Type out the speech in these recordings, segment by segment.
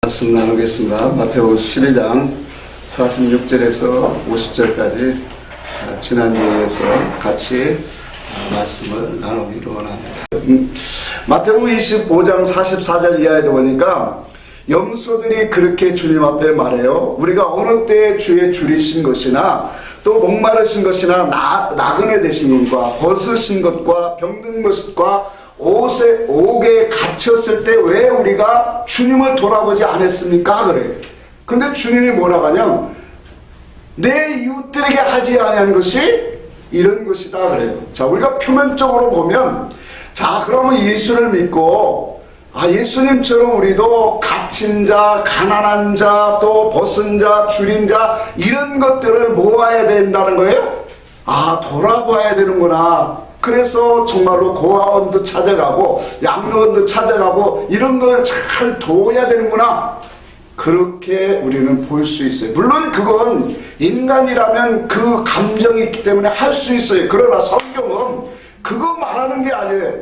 말씀 나누겠습니다. 마태복음 12장 46절에서 50절까지 지난주에 이어서 같이 말씀을 나누기로 원합니다. 마태복음 25장 44절 이하에도 보니까 염소들이 그렇게 주님 앞에 말해요. 우리가 어느 때에 주의 줄이신 것이나 또 목마르신 것이나 나그네 되신 것과 벗으신 것과 병든 것과 옥에 갇혔을 때 왜 우리가 주님을 돌아보지 않았습니까? 그래. 근데 주님이 뭐라고 하냐? 내 이웃들에게 하지 아니한 것이 이런 것이다 그래요. 자, 우리가 표면적으로 보면, 자, 그러면 예수를 믿고 예수님처럼 우리도 갇힌 자, 가난한 자, 또 벗은 자, 줄인 자 이런 것들을 모아야 된다는 거예요. 돌아봐야 되는구나. 그래서 정말로 고아원도 찾아가고 양로원도 찾아가고 이런 걸 잘 도와야 되는구나. 그렇게 우리는 볼 수 있어요. 물론 그건 인간이라면 그 감정이 있기 때문에 할 수 있어요. 그러나 성경은 그거 말하는 게 아니에요.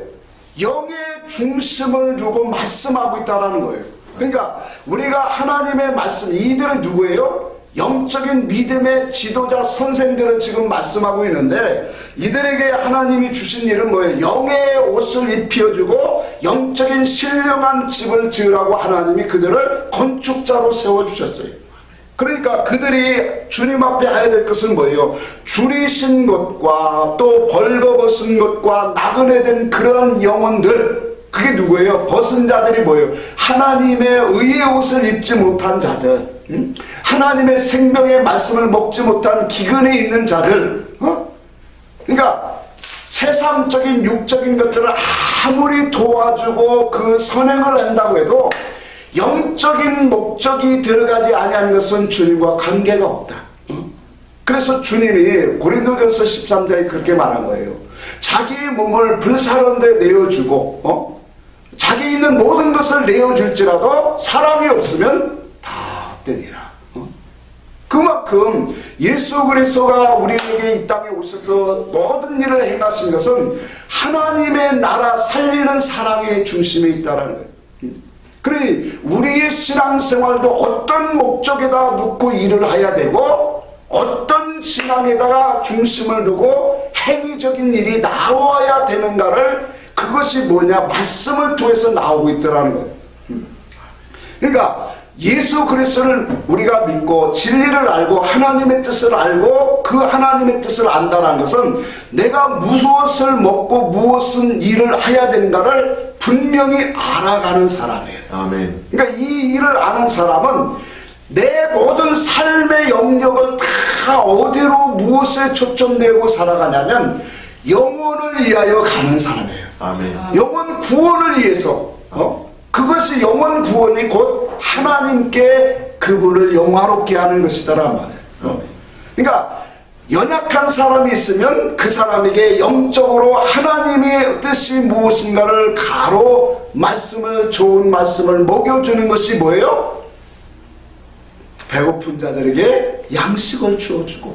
영의 중심을 두고 말씀하고 있다는 거예요. 그러니까 우리가 하나님의 말씀, 이들은 누구예요? 영적인 믿음의 지도자 선생들은 지금 말씀하고 있는데, 이들에게 하나님이 주신 일은 뭐예요? 영의 옷을 입혀주고 영적인 신령한 집을 지으라고 하나님이 그들을 건축자로 세워주셨어요. 그러니까 그들이 주님 앞에 해야 될 것은 뭐예요? 줄이신 것과 또 벌거벗은 것과 나그네 된 그런 영혼들, 그게 누구예요? 벗은 자들이 뭐예요? 하나님의 의의 옷을 입지 못한 자들, 하나님의 생명의 말씀을 먹지 못한 기근에 있는 자들. 그러니까 세상적인 육적인 것들을 아무리 도와주고 그 선행을 한다고 해도 영적인 목적이 들어가지 아니한 것은 주님과 관계가 없다. 그래서 주님이 고린도전서 13장에 그렇게 말한 거예요. 자기의 몸을 불사르는데 내어주고 자기 있는 모든 것을 내어줄지라도 사람이 없으면 다 되리라. 그만큼 예수 그리스도가 우리에게 이 땅에 오셔서 모든 일을 행하신 것은 하나님의 나라 살리는 사랑의 중심에 있다는 거예요. 그러니 우리의 신앙생활도 어떤 목적에다 놓고 일을 해야 되고 어떤 신앙에다가 중심을 두고 행위적인 일이 나와야 되는가를, 그것이 뭐냐? 말씀을 통해서 나오고 있더라는 거예요. 그러니까 예수 그리스도를 우리가 믿고 진리를 알고 하나님의 뜻을 알고 그 하나님의 뜻을 안다는 것은 내가 무엇을 먹고 무엇은 일을 해야 된가를 분명히 알아가는 사람이에요. 아멘. 그러니까 이 일을 아는 사람은 내 모든 삶의 영역을 다 어디로 무엇에 초점되고 살아가냐면 영혼을 위하여 가는 사람이에요. 아멘. 영혼 구원을 위해서. 그것이 영혼 구원이 곧 하나님께 그분을 영화롭게 하는 것이다란 말이에요. 그러니까 연약한 사람이 있으면 그 사람에게 영적으로 하나님의 뜻이 무엇인가를 가로 말씀을, 좋은 말씀을 먹여주는 것이 뭐예요? 배고픈 자들에게 양식을 주어주고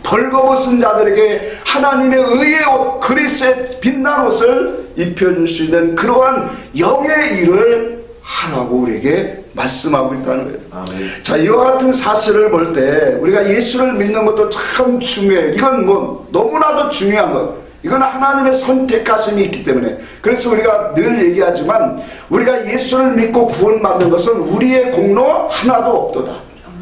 벌거벗은 자들에게 하나님의 의의 옷, 그리스도의 빛난 옷을 입혀줄 수 있는 그러한 영의 일을 하라고 우리에게 말씀하고 있다는 거예요. 아멘. 자, 이와 같은 사실을 볼 때 우리가 예수를 믿는 것도 참 중요해요. 이건 뭐 너무나도 중요한 것. 이건 하나님의 선택하심이 있기 때문에. 그래서 우리가 늘 얘기하지만 우리가 예수를 믿고 구원받는 것은 우리의 공로 하나도 없도다.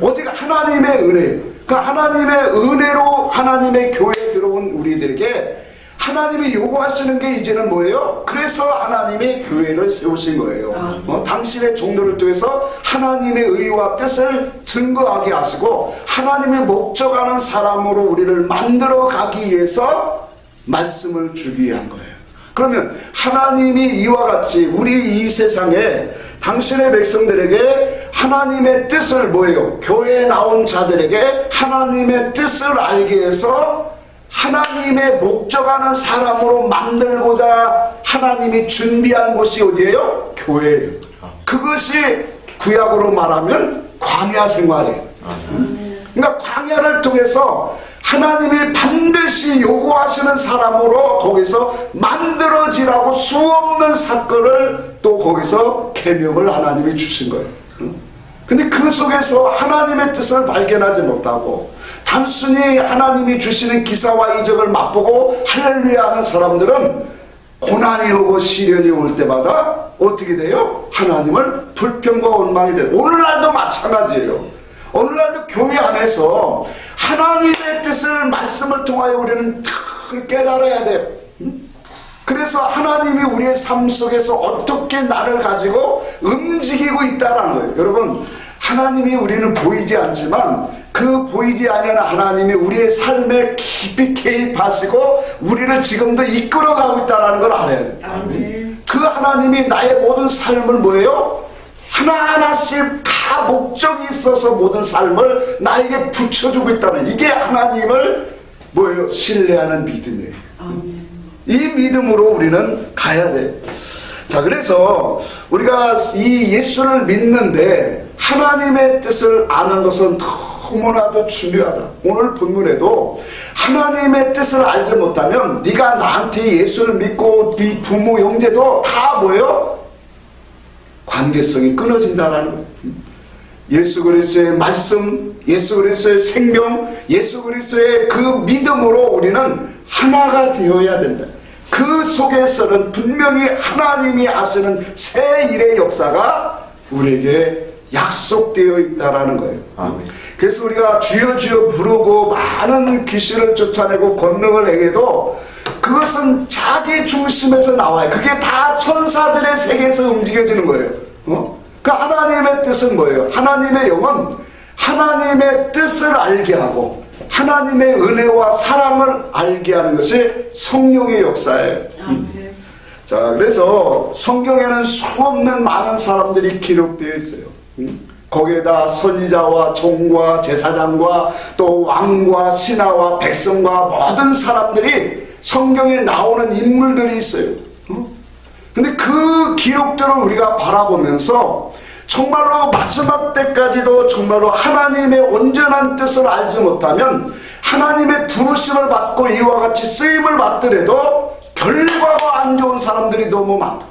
오직 하나님의 은혜예요. 그 하나님의 은혜로 하나님의 교회에 들어온 우리들에게 하나님이 요구하시는 게 이제는 뭐예요? 그래서 하나님이 교회를 세우신 거예요. 당신의 종도를 통해서 하나님의 의와 뜻을 증거하게 하시고 하나님의 목적하는 사람으로 우리를 만들어 가기 위해서 말씀을 주기 위한 거예요. 그러면 하나님이 이와 같이 우리 이 세상에 당신의 백성들에게 하나님의 뜻을 뭐예요? 교회에 나온 자들에게 하나님의 뜻을 알게 해서 하나님의 목적하는 사람으로 만들고자 하나님이 준비한 곳이 어디예요? 교회예요. 그것이 구약으로 말하면 광야 생활이에요. 그러니까 광야를 통해서 하나님이 반드시 요구하시는 사람으로 거기서 만들어지라고 수없는 사건을 또 거기서 계명을 하나님이 주신 거예요. 근데 그 속에서 하나님의 뜻을 발견하지 못하고 단순히 하나님이 주시는 기사와 이적을 맛보고 할렐루야 하는 사람들은 고난이 오고 시련이 올 때마다 어떻게 돼요? 하나님을 불평과 원망이 돼요. 오늘날도 마찬가지예요. 오늘날도 교회 안에서 하나님의 뜻을 말씀을 통하여 우리는 늘 깨달아야 돼요. 그래서 하나님이 우리의 삶 속에서 어떻게 나를 가지고 움직이고 있다는 거예요. 여러분, 하나님이 우리는 보이지 않지만 그 보이지 아니하는 하나님이 우리의 삶에 깊이 개입하시고 우리를 지금도 이끌어가고 있다는 걸 알아야 돼요. 그 하나님이 나의 모든 삶을 뭐예요? 하나하나씩 다 목적이 있어서 모든 삶을 나에게 붙여주고 있다는, 이게 하나님을 뭐예요? 신뢰하는 믿음이에요. 이 믿음으로 우리는 가야 돼. 자, 그래서 우리가 이 예수를 믿는데 하나님의 뜻을 아는 것은 너무나도 중요하다. 오늘 본문에도 하나님의 뜻을 알지 못하면 네가 나한테 예수를 믿고 네 부모 형제도 다 뭐예요? 관계성이 끊어진다라는 거예요. 예수 그리스도의 말씀, 예수 그리스도의 생명, 예수 그리스도의 그 믿음으로 우리는 하나가 되어야 된다. 그 속에서는 분명히 하나님이 하시는 새 일의 역사가 우리에게 약속되어 있다라는 거예요. 아멘. 그래서 우리가 주여 주여 부르고 많은 귀신을 쫓아내고 권능을 행해도 그것은 자기 중심에서 나와요. 그게 다 천사들의 세계에서 움직여지는 거예요. 그 하나님의 뜻은 뭐예요? 하나님의 영은 하나님의 뜻을 알게 하고 하나님의 은혜와 사랑을 알게 하는 것이 성령의 역사예요. 자, 그래서 성경에는 수없는 많은 사람들이 기록되어 있어요. 거기에다 선지자와 종과 제사장과 또 왕과 신하와 백성과 모든 사람들이 성경에 나오는 인물들이 있어요. 근데 그 기록들을 우리가 바라보면서 정말로 마지막 때까지도 정말로 하나님의 온전한 뜻을 알지 못하면 하나님의 부르심을 받고 이와 같이 쓰임을 받더라도 결과가 안 좋은 사람들이 너무 많다.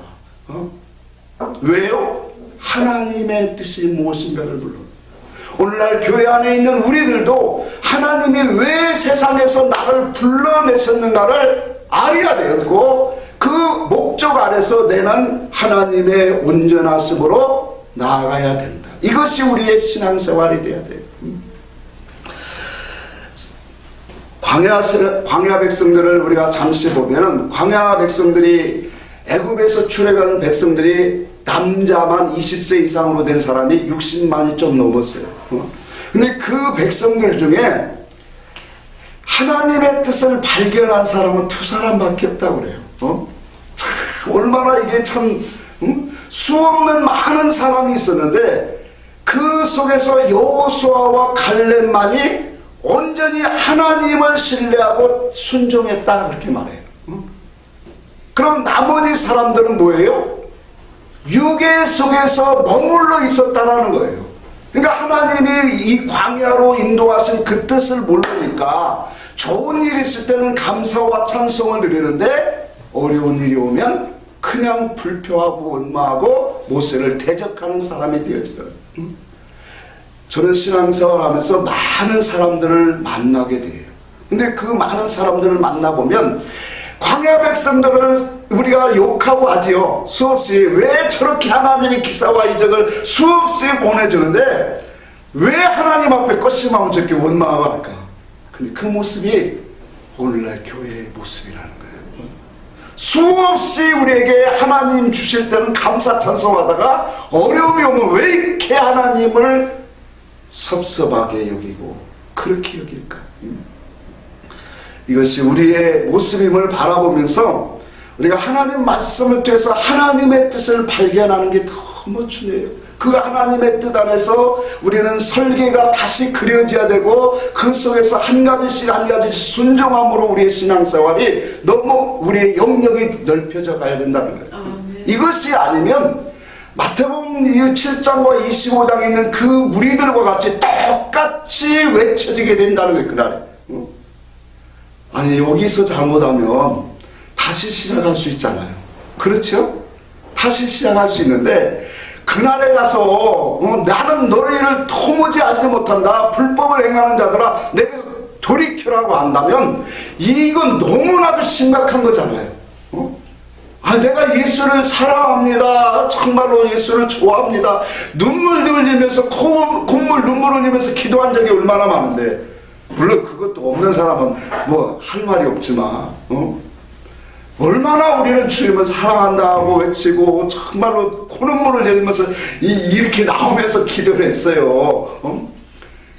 왜요? 하나님의 뜻이 무엇인가를 불러. 오늘날 교회 안에 있는 우리들도 하나님이 왜 세상에서 나를 불러내셨는가를 알아야 되고 그 목적 아래서 내는 하나님의 온전하심으로 나아가야 된다. 이것이 우리의 신앙생활이 되어야 돼요. 광야 백성들을 우리가 잠시 보면은 광야 백성들이 애굽에서 출애굽한 백성들이 남자만 20세 이상으로 된 사람이 60만이 좀 넘었어요. 근데 그 백성들 중에 하나님의 뜻을 발견한 사람은 2사람밖에 없다고 그래요. 참 얼마나 이게 참 수없는 많은 사람이 있었는데 그 속에서 여호수아와 갈렙만이 온전히 하나님을 신뢰하고 순종했다 그렇게 말해요. 그럼 나머지 사람들은 뭐예요? 육의 속에서 머물러 있었다라는 거예요. 그러니까 하나님이 이 광야로 인도하신 그 뜻을 모르니까 좋은 일이 있을 때는 감사와 찬송을 드리는데 어려운 일이 오면 그냥 불평하고 원망하고 모세를 대적하는 사람이 되어지더라고요. 저는 신앙생활을 하면서 많은 사람들을 만나게 돼요. 근데 그 많은 사람들을 만나보면 광야 백성들을 우리가 욕하고 하지요. 수없이 왜 저렇게 하나님이 기사와 이적을 수없이 보내주는데 왜 하나님 앞에 꺼심하면 저렇게 원망하고 할까? 근데 그 모습이 오늘날 교회의 모습이라는 거예요. 수없이 우리에게 하나님 주실 때는 감사 찬송하다가 어려움이 오면 왜 이렇게 하나님을 섭섭하게 여기고 그렇게 여길까? 이것이 우리의 모습임을 바라보면서 우리가 하나님 말씀을 통해서 하나님의 뜻을 발견하는 게 너무 중요해요. 그 하나님의 뜻 안에서 우리는 설계가 다시 그려져야 되고 그 속에서 한 가지씩 한 가지씩 순종함으로 우리의 신앙생활이 너무 우리의 영역이 넓혀져 가야 된다는 거예요. 이것이 아니면 마태복음 7장과 25장에 있는 그 무리들과 같이 똑같이 외쳐지게 된다는 거예요. 그날에. 아니 여기서 잘못하면 다시 시작할 수 있잖아요. 그렇죠? 다시 시작할 수 있는데 그날에 가서 나는 너희를 도무지 알지 못한다. 불법을 행하는 자들아 내게서 돌이켜라고 한다면 이건 너무나도 심각한 거잖아요. 내가 예수를 사랑합니다. 정말로 예수를 좋아합니다. 눈물 흘리면서 콧물 눈물 흘리면서 기도한 적이 얼마나 많은데, 물론 그것도 없는 사람은 뭐 할 말이 없지만 얼마나 우리는 주님을 사랑한다고 외치고 정말로 콧물을 흘리면서 이렇게 나오면서 기도를 했어요.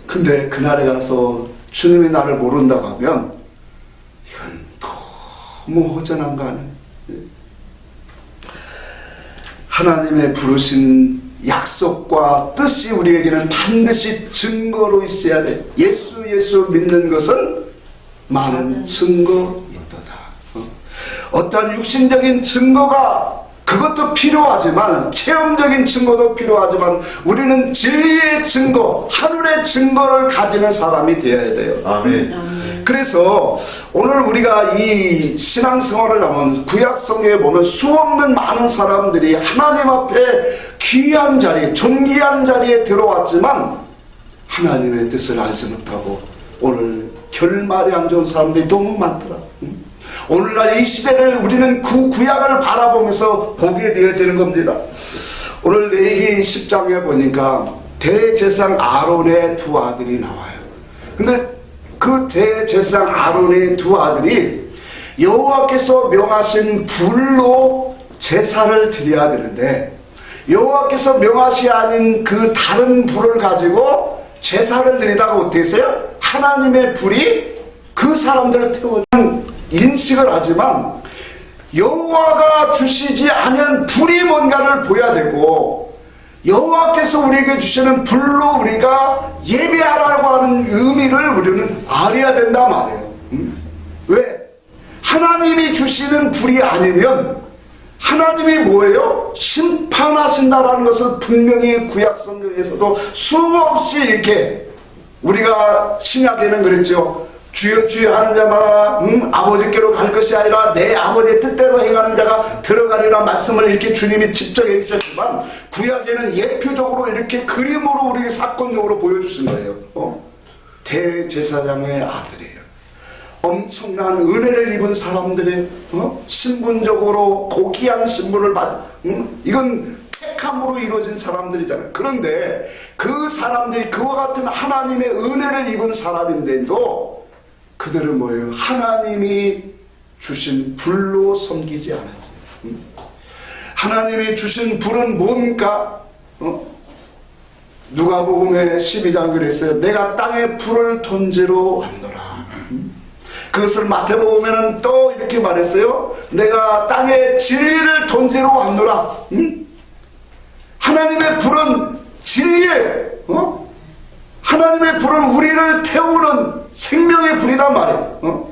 근데 그날에 가서 주님이 나를 모른다고 하면 이건 너무 허전한 거 아니에요? 하나님의 부르신 약속과 뜻이 우리에게는 반드시 증거로 있어야 돼. 예수 믿는 것은 많은 증거있도다. 어떠한 육신적인 증거가 그것도 필요하지만, 체험적인 증거도 필요하지만, 우리는 진리의 증거, 하늘의 증거를 가지는 사람이 되어야 돼요. 아멘. 그래서 오늘 우리가 이 신앙생활을 하면 구약 성경에 보면 수없는 많은 사람들이 하나님 앞에 귀한 자리, 존귀한 자리에 들어왔지만 하나님의 뜻을 알지 못하고 오늘 결말이 안 좋은 사람들이 너무 많더라. 오늘날 이 시대를 우리는 구약을 바라보면서 보게 되어지는 겁니다. 오늘 레위기 10장에 보니까 대제사장 아론의 두 아들이 나와요. 근데 그 대제사장 아론의 두 아들이 여호와께서 명하신 불로 제사를 드려야 되는데, 여호와께서 명하시 아닌 그 다른 불을 가지고 제사를 드리다가 어떻게 했어요? 하나님의 불이 그 사람들을 태워주는 인식을 하지만 여호와가 주시지 않은 불이 뭔가를 보여야 되고, 여호와께서 우리에게 주시는 불로 우리가 예배하라고 하는 의미를 우리는 알아야 된다 말이에요. 왜? 하나님이 주시는 불이 아니면 하나님이 뭐예요? 심판하신다라는 것을 분명히 구약 성경에서도 수없이 이렇게, 우리가 신약에는 그랬죠. 주여 주여 하는 자마다 아버지께로 갈 것이 아니라 내 아버지의 뜻대로 행하는 자가 들어가리라 말씀을 이렇게 주님이 직접 해주셨지만, 구약에는 예표적으로 이렇게 그림으로 우리에게 사건적으로 보여주신 거예요. 대제사장의 아들이에요. 엄청난 은혜를 입은 사람들의 신분적으로 고귀한 신분을 이건 택함으로 이루어진 사람들이잖아요. 그런데 그 사람들이 그와 같은 하나님의 은혜를 입은 사람인데도 그들은 뭐예요? 하나님이 주신 불로 섬기지 않았어요. 하나님이 주신 불은 뭔가? 누가복음의 12장 그랬어요. 내가 땅에 불을 던지러 왔노라. 그것을 마태복음에는 또 이렇게 말했어요. 내가 땅에 진리를 던지러 왔노라. 하나님의 불은 진리예요. 하나님의 불은 우리를 태우는 생명의 불이란 말이에요.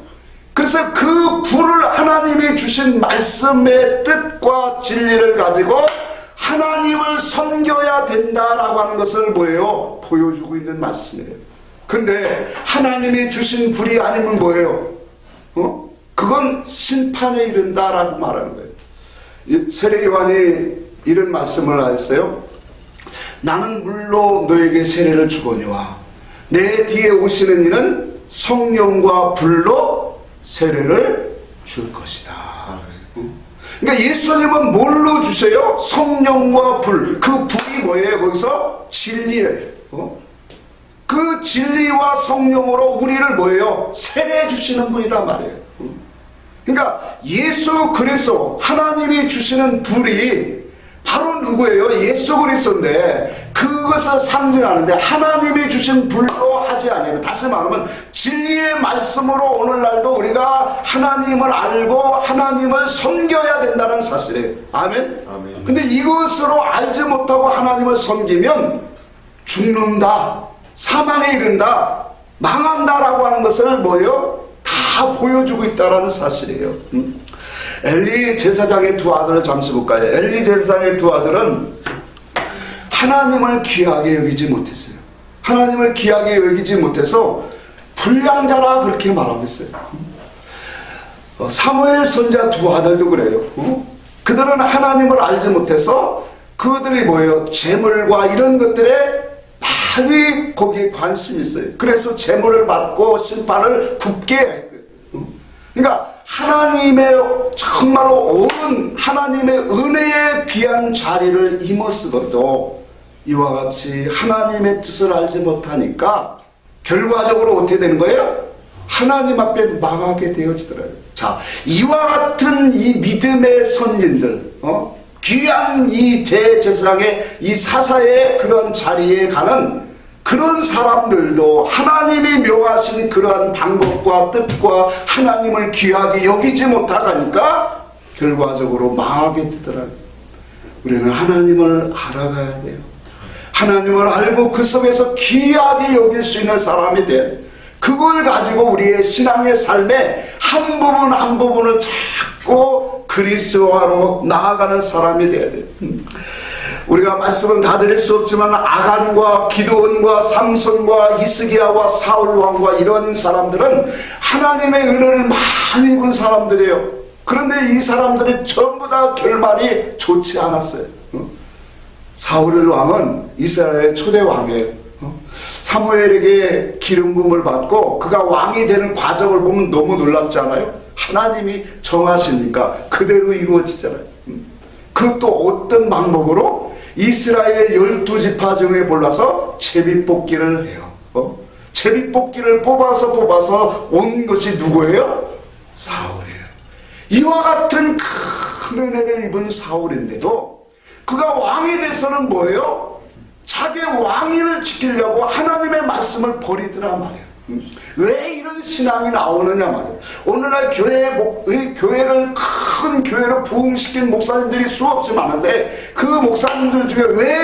그래서 그 불을 하나님이 주신 말씀의 뜻과 진리를 가지고 하나님을 섬겨야 된다라고 하는 것을 뭐예요? 보여주고 있는 말씀이에요. 근데 하나님이 주신 불이 아니면 뭐예요? 그건 심판에 이른다라고 말하는 거예요. 세례 요한이 이런 말씀을 하였어요. 나는 물로 너에게 세례를 주거니와 내 뒤에 오시는 이는 성령과 불로 세례를 줄 것이다. 그러니까 예수님은 뭘로 주세요? 성령과 불. 그 불이 뭐예요? 거기서 진리예요. 그 진리와 성령으로 우리를 뭐예요? 세례해 주시는 분이란 말이에요. 그러니까 예수 그리스도 하나님이 주시는 불이 바로 누구예요? 예수 그리스도인데, 그것을 상징하는데 하나님이 주신 불로 하지 아니에요. 다시 말하면 진리의 말씀으로 오늘날도 우리가 하나님을 알고 하나님을 섬겨야 된다는 사실이에요. 아멘? 아멘. 근데 이것으로 알지 못하고 하나님을 섬기면 죽는다, 사망에 이른다, 망한다라고 하는 것을 뭐예요? 다 보여주고 있다는 사실이에요. 엘리 제사장의 두 아들을 잠시 볼까요? 엘리 제사장의 두 아들은 하나님을 귀하게 여기지 못했어요. 하나님을 귀하게 여기지 못해서 불량자라 그렇게 말하고 있어요. 사무엘 선지자 두 아들도 그래요. 그들은 하나님을 알지 못해서 그들이 뭐예요? 재물과 이런 것들에 거기에 관심이 있어요. 그래서 재물을 받고 심판을 굽게 해요. 그러니까 하나님의 정말로 온 하나님의 은혜의 귀한 자리를 임었어도 이와 같이 하나님의 뜻을 알지 못하니까 결과적으로 어떻게 되는 거예요? 하나님 앞에 망하게 되어지더라고요. 자, 이와 같은 이 믿음의 선진들, 귀한 이 제사장의 이 사사의 그런 자리에 가는 그런 사람들도 하나님이 명하신 그러한 방법과 뜻과 하나님을 귀하게 여기지 못하니까 결과적으로 망하게 되더라고요. 우리는 하나님을 알아가야 돼요. 하나님을 알고 그 속에서 귀하게 여길 수 있는 사람이 돼요. 그걸 가지고 우리의 신앙의 삶에 한 부분 한 부분을 자꾸 그리스도화로 나아가는 사람이 돼야 돼요. 우리가 말씀은 다 드릴 수 없지만 아간과 기드온과 삼손과 히스기야와 사울 왕과 이런 사람들은 하나님의 은혜를 많이 입은 사람들이에요. 그런데 이 사람들이 전부 다 결말이 좋지 않았어요. 사울 왕은 이스라엘의 초대 왕이에요. 사무엘에게 기름 부음을 받고 그가 왕이 되는 과정을 보면 너무 놀랍지 않아요? 하나님이 정하시니까 그대로 이루어지잖아요. 그것도 어떤 방법으로? 이스라엘의 12지파 중에 골라서 제비뽑기를 해요. 제비뽑기를 뽑아서 온 것이 누구예요? 사울이에요. 이와 같은 큰 은혜를 입은 사울인데도 그가 왕이 돼서는 뭐예요? 자기 왕위를 지키려고 하나님의 말씀을 버리더란 말이에요. 왜 이런 신앙이 나오느냐 말이에요. 오늘날 교회를 큰 교회로 부흥시킨 목사님들이 수없이 많은데 그 목사님들 중에 왜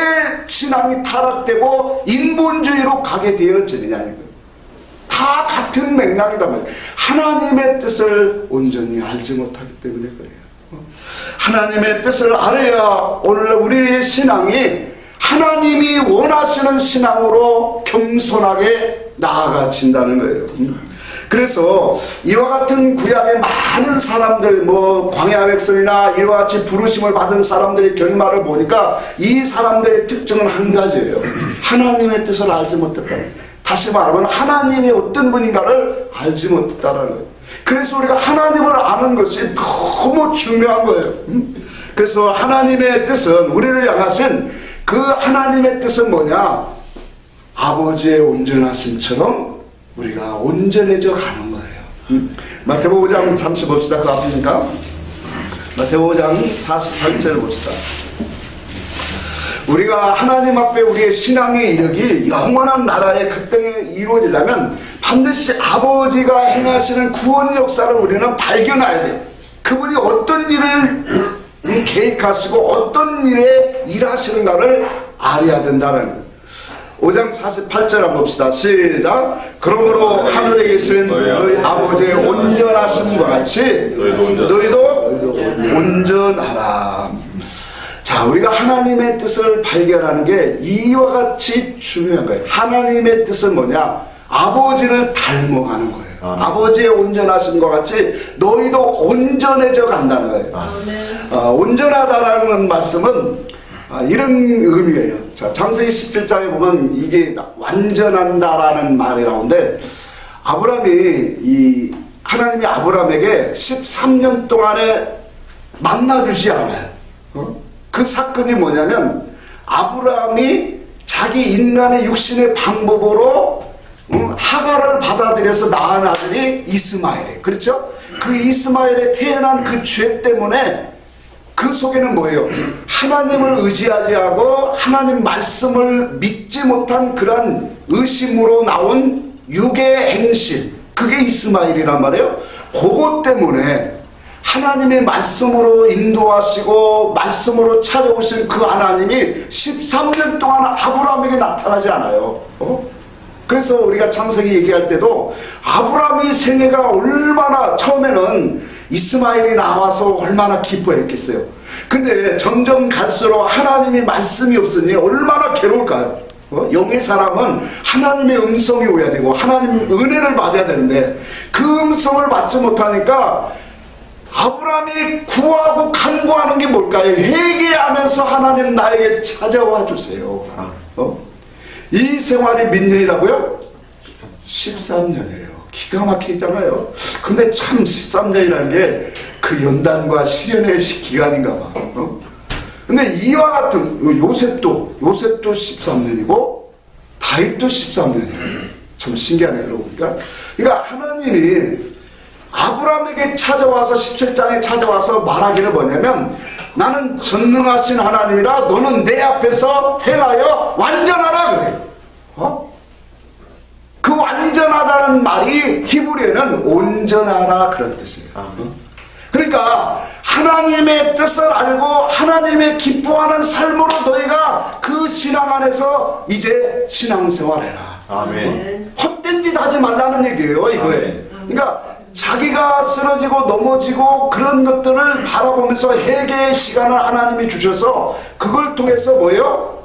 신앙이 타락되고 인본주의로 가게 되어지느냐 이거예요. 다 같은 맥락이다 말이에요. 하나님의 뜻을 온전히 알지 못하기 때문에 그래요. 하나님의 뜻을 알아야 오늘 우리의 신앙이 하나님이 원하시는 신앙으로 겸손하게 나아가진다는 거예요. 그래서 이와 같은 구약의 많은 사람들, 광야 백성이나 이와 같이 부르심을 받은 사람들의 결말을 보니까 이 사람들의 특징은 한 가지예요. 하나님의 뜻을 알지 못했다. 다시 말하면 하나님이 어떤 분인가를 알지 못했다는 거예요. 그래서 우리가 하나님을 아는 것이 너무 중요한 거예요. 그래서 하나님의 뜻은 우리를 향하신 그 하나님의 뜻은 뭐냐? 아버지의 온전하심처럼 우리가 온전해져 가는 거예요. 마태복음 5장 잠시 봅시다. 그 앞이니까 마태복음 5장 48절 봅시다. 우리가 하나님 앞에 우리의 신앙의 이력이 영원한 나라에 그 땅에 이루어지려면 반드시 아버지가 행하시는 구원 역사를 우리는 발견해야 돼요. 그분이 어떤 일을 계획하시고 어떤 일에 일하시는가를 알아야 된다는 5장 48절 한번 봅시다. 시작. 그러므로 하늘에 계신 너희 아버지의 온전하심과 같이 너희도 온전하라. 자, 우리가 하나님의 뜻을 발견하는 게 이와 같이 중요한 거예요. 하나님의 뜻은 뭐냐? 아버지를 닮아가는 거예요. 아버지의 온전하심과 같이 너희도 온전해져 간다는 거예요. 온전하다라는 말씀은 이런 의미예요. 자, 창세기 17장에 보면 이게 완전한다라는 말이 나오는데 하나님이 아브라함에게 13년 동안에 만나주지 않아요. 그 사건이 뭐냐면 아브라함이 자기 인간의 육신의 방법으로 하가를 받아들여서 낳은 아들이 이스마엘이에요. 그렇죠? 그 이스마엘에 태어난 그 죄 때문에 그 속에는 뭐예요? 하나님을 의지하지 하고 하나님 말씀을 믿지 못한 그런 의심으로 나온 육의 행실, 그게 이스마엘이란 말이에요. 그것 때문에 하나님의 말씀으로 인도하시고 말씀으로 찾아오신 그 하나님이 13년 동안 아브라함에게 나타나지 않아요. 그래서 우리가 창세기 얘기할 때도 아브라함의 생애가 얼마나, 처음에는 이스마엘이 나와서 얼마나 기뻐했겠어요. 근데 점점 갈수록 하나님의 말씀이 없으니 얼마나 괴로울까요? 영의 사람은 하나님의 음성이 오야 되고 하나님 은혜를 받아야 되는데 그 음성을 받지 못하니까 아브라함이 구하고 간구하는 게 뭘까요? 회개하면서 하나님 나에게 찾아와 주세요. 이 생활이 몇 년이라고요? 13년이에요. 기가 막히잖아요. 근데 참 13년이라는 게 그 연단과 시련의 기간인가 봐. 근데 이와 같은 요셉도 13년이고 다윗도 13년이에요. 참 신기하네요, 여러분. 그러니까 하나님이 아브라함에게 찾아와서 17장에 찾아와서 말하기를 뭐냐면 나는 전능하신 하나님이라 너는 내 앞에서 행하여 완전하라 그래요. 그 완전하다는 말이 히브리어는 온전하라 그런 뜻이에요. 그러니까 하나님의 뜻을 알고 하나님의 기뻐하는 삶으로 너희가 그 신앙 안에서 이제 신앙생활해라. 아멘. 헛된 짓 하지 말라는 얘기예요, 이거에. 그러니까 자기가 쓰러지고 넘어지고 그런 것들을 바라보면서 회개의 시간을 하나님이 주셔서 그걸 통해서 뭐예요?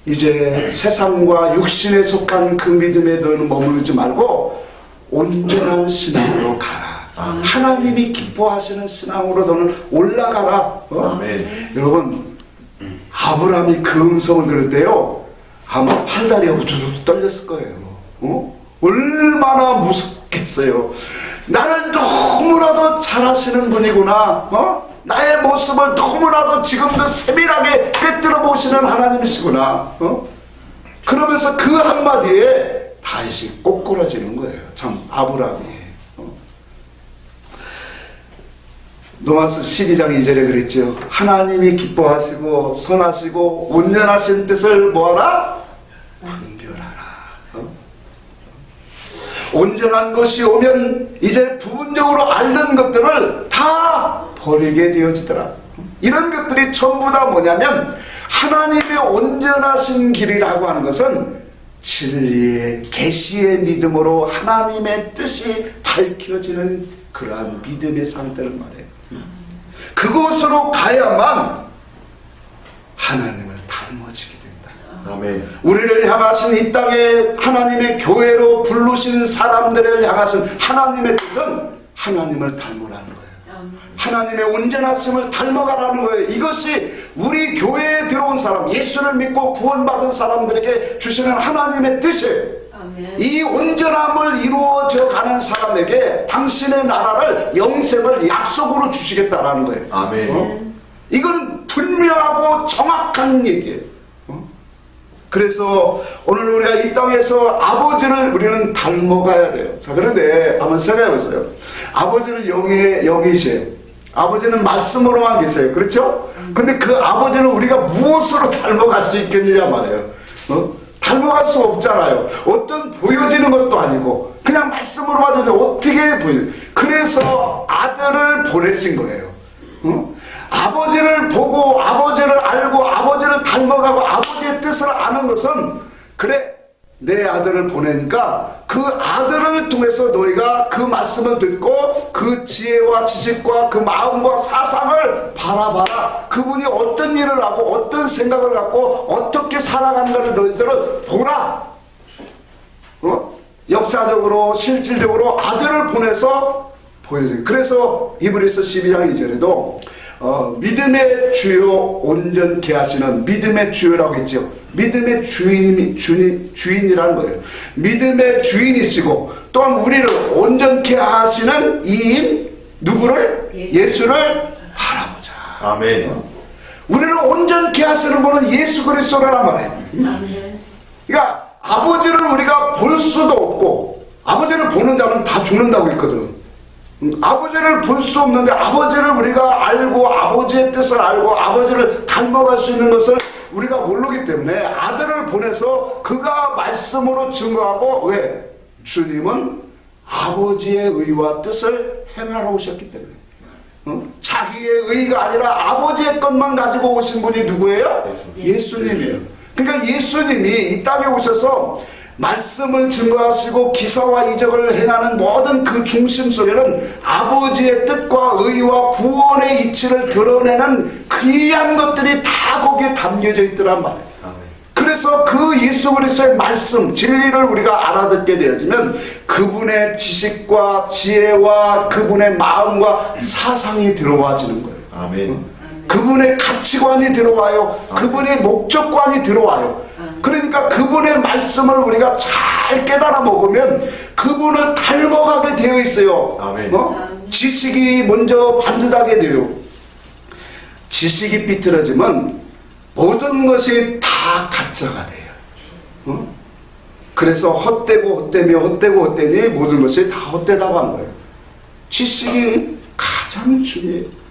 이제 세상과 육신에 속한 그 믿음에 너는 머무르지 말고 온전한 신앙으로 가라. 하나님이 기뻐하시는 신앙으로 너는 올라가라. 아멘. 여러분, 아브라함이 그 음성을 들을 때요 아마 팔다리가 우두두 떨렸을 거예요. 얼마나 무섭겠어요. 나를 너무나도 잘하시는 분이구나. 나의 모습을 너무나도 지금도 세밀하게 꿰뚫어 보시는 하나님이시구나. 그러면서 그 한마디에 다시 꼬꾸라지는 거예요. 참 아브라함이. 로마서 12장 2절에 그랬죠. 하나님이 기뻐하시고 선하시고 온전하신 뜻을 뭐하라? 분별하라. 온전한 것이 오면 이제 부분적으로 알던 것들을 다 버리게 되어지더라. 이런 것들이 전부 다 뭐냐면 하나님의 온전하신 길이라고 하는 것은 진리의 계시의 믿음으로 하나님의 뜻이 밝혀지는 그러한 믿음의 상태를 말해요. 그곳으로 가야만 하나님을 닮아지게 된다. 아멘. 우리를 향하신 이 땅에 하나님의 교회로 부르신 사람들을 향하신 하나님의 뜻은 하나님을 닮으라는 거예요. 하나님의 온전하심을 닮아가라는 거예요. 이것이 우리 교회에 들어온 사람, 예수를 믿고 구원받은 사람들에게 주시는 하나님의 뜻이에요. 이 온전함을 이루어져 가는 사람에게 당신의 나라를 영생을 약속으로 주시겠다라는 거예요. 아멘. 이건 분명하고 정확한 얘기예요. 그래서 오늘 우리가 이 땅에서 아버지를 우리는 닮아가야 돼요. 자, 그런데 한번 생각해 보세요. 아버지는 영이세요. 아버지는 말씀으로만 계세요. 그렇죠? 근데 그 아버지는 우리가 무엇으로 닮아갈 수 있겠느냐 말이에요. 닮아갈 수 없잖아요. 어떤 보여지는 것도 아니고 그냥 말씀으로만 하는데 어떻게 보여요? 그래서 아들을 보내신 거예요. 아버지를 보고 아버지를 알고 아버지를 닮아가고 아버지의 뜻을 아는 것은 그래 내 아들을 보내니까 그 아들을 통해서 너희가 그 말씀을 듣고 그 지혜와 지식과 그 마음과 사상을 바라봐라. 그분이 어떤 일을 하고 어떤 생각을 갖고 어떻게 살아가는가를 너희들은 보라. 역사적으로 실질적으로 아들을 보내서 보여줘요. 그래서 이브리서 12장 2절에도 믿음의 주요 온전케 하시는 믿음의 주요라고 했죠. 믿음의 주인이라는 거예요. 믿음의 주인이시고 또한 우리를 온전케 하시는 이인 누구를? 예수를 바라보자. 아멘. 우리를 온전케 하시는 분은 예수 그리스도라는 말이에요. 아멘. 그러니까 아버지를 우리가 볼 수도 없고 아버지를 보는 자는 다 죽는다고 했거든. 아버지를 볼 수 없는데 아버지를 우리가 알고 아버지의 뜻을 알고 아버지를 닮아갈 수 있는 것을 우리가 모르기 때문에 아들을 보내서 그가 말씀으로 증거하고 왜? 주님은 아버지의 의와 뜻을 행하러 오셨기 때문에 자기의 의가 아니라 아버지의 것만 가지고 오신 분이 누구예요? 예수님이에요. 그러니까 예수님이 이 땅에 오셔서 말씀을 증거하시고 기사와 이적을 행하는 모든 그 중심 속에는 아버지의 뜻과 의와 구원의 이치를 드러내는 귀한 것들이 다 거기에 담겨져 있더란 말이에요. 그래서 그 예수 그리스도의 말씀, 진리를 우리가 알아듣게 되어지면 그분의 지식과 지혜와 그분의 마음과 사상이 들어와지는 거예요. 아멘. 그분의 가치관이 들어와요. 그분의 목적관이 들어와요. 그러니까 그분의 말씀을 우리가 잘 깨달아 먹으면 그분을 닮아가게 되어 있어요. 아멘. 지식이 먼저 반듯하게 돼요. 지식이 삐뚤어지면 모든 것이 다 가짜가 돼요. 그래서 헛되니 모든 것이 다 헛되다고 한 거예요. 지식이 가장 중요해요.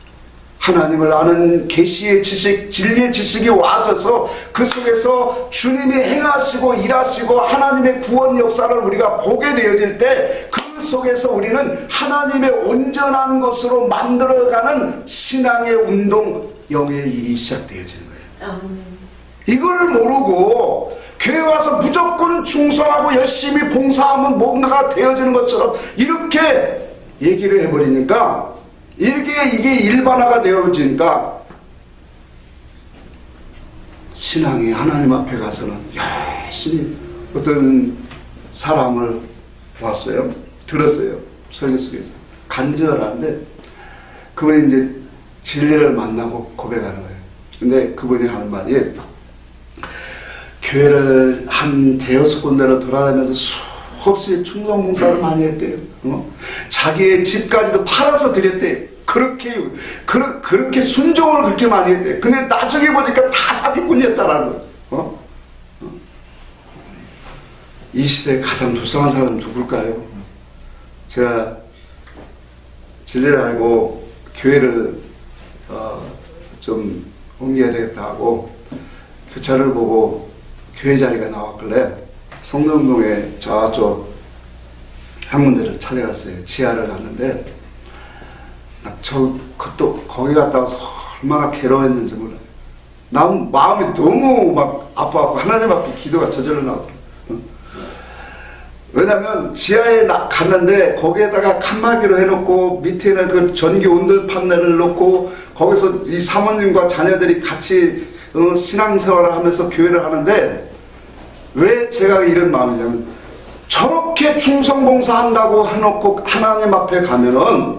하나님을 아는 계시의 지식, 진리의 지식이 와져서 그 속에서 주님이 행하시고 일하시고 하나님의 구원 역사를 우리가 보게 되어질 때 그 속에서 우리는 하나님의 온전한 것으로 만들어가는 신앙의 운동, 영의 일이 시작되어지는 거예요. 이걸 모르고 교회 와서 무조건 충성하고 열심히 봉사하면 뭔가가 되어지는 것처럼 이렇게 얘기를 해버리니까 이게 일반화가 되어지니까 신앙이 하나님 앞에 가서는 열심히 어떤 사람을 왔어요. 들었어요. 설교 속에서. 간절한데 그분이 이제 진리를 만나고 고백하는 거예요. 근데 그분이 하는 말이 교회를 한 대여섯 군데로 돌아다니면서 수없이 충성봉사를 많이 했대요. 자기의 집까지도 팔아서 드렸대요. 그렇게 순종을 그렇게 많이 했대요. 근데 나중에 보니까 다 사기꾼이었다라는 거예요. 이 시대에 가장 불쌍한 사람은 누굴까요? 제가 진리를 알고 교회를 좀 옮겨야 되겠다 하고 교차를 보고 교회 자리가 나왔길래 성남동에 저쪽 한군데를 찾아갔어요. 지하를 갔는데 그것도 거기 갔다 와서 얼마나 괴로웠는지 몰라요. 난 마음이 너무 막 아파갖고 하나님 앞에 기도가 저절로 나오더라고요. 왜냐면 지하에 갔는데 거기에다가 칸막이로 해놓고 밑에는 그 전기 온돌 판넬을 놓고 거기서 이 사모님과 자녀들이 같이 신앙생활을 하면서 교회를 하는데 왜 제가 이런 마음이냐면 저렇게 충성봉사한다고 해놓고 하나님 앞에 가면은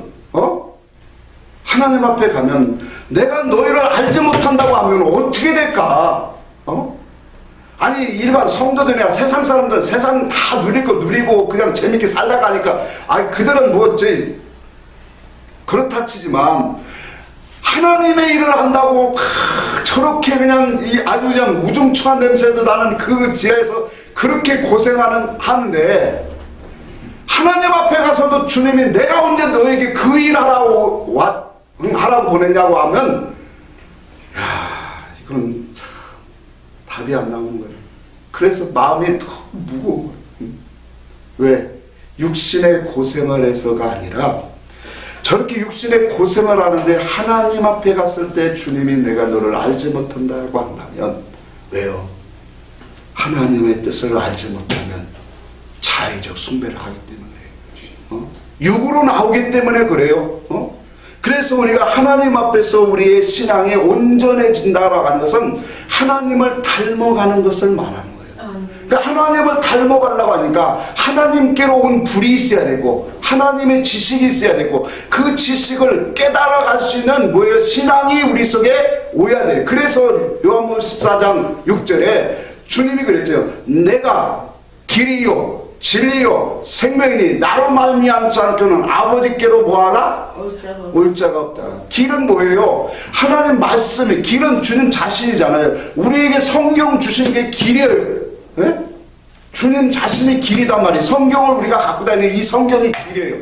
하나님 앞에 가면 내가 너희를 알지 못한다고 하면 어떻게 될까? 아니 일반 성도들이나 세상 사람들은 세상 다 누릴 거 누리고 그냥 재밌게 살다가 하니까 그들은 뭐지 그렇다 치지만 하나님의 일을 한다고 저렇게 그냥 아주 그냥 우중충한 냄새도 나는 그 지하에서 그렇게 하는데 하나님 앞에 가서도 주님이 내가 언제 너에게 그 일 하라고 보냈냐고 하면 이건 참 답이 안 나오는 거예요. 그래서 마음이 더 무거운 거예요. 왜? 육신의 고생을 해서가 아니라 저렇게 육신의 고생을 하는데 하나님 앞에 갔을 때 주님이 내가 너를 알지 못한다고 한다면 왜요? 하나님의 뜻을 알지 못하면 자의적 숭배를 하기 때문에 육으로 나오기 때문에 그래요. 그래서 우리가 하나님 앞에서 우리의 신앙이 온전해진다라고 하는 것은 하나님을 닮아가는 것을 말하는 거예요. 그러니까 하나님을 닮아가려고 하니까 하나님께로 온 불이 있어야 되고 하나님의 지식이 있어야 되고 그 지식을 깨달아갈 수 있는 신앙이 우리 속에 오야 돼요. 그래서 요한복음 14장 6절에 주님이 그랬죠. 내가 길이요 진리요 생명이니 나로 말미암지 않고는 아버지께로 뭐하라? 올 자가 없다. 길은 뭐예요? 하나님 말씀이 길은 주님 자신이잖아요. 우리에게 성경 주신 게 길이에요. 네? 주님 자신이 길이단 말이에요. 성경을 우리가 갖고 다니는 이 성경이 길이에요.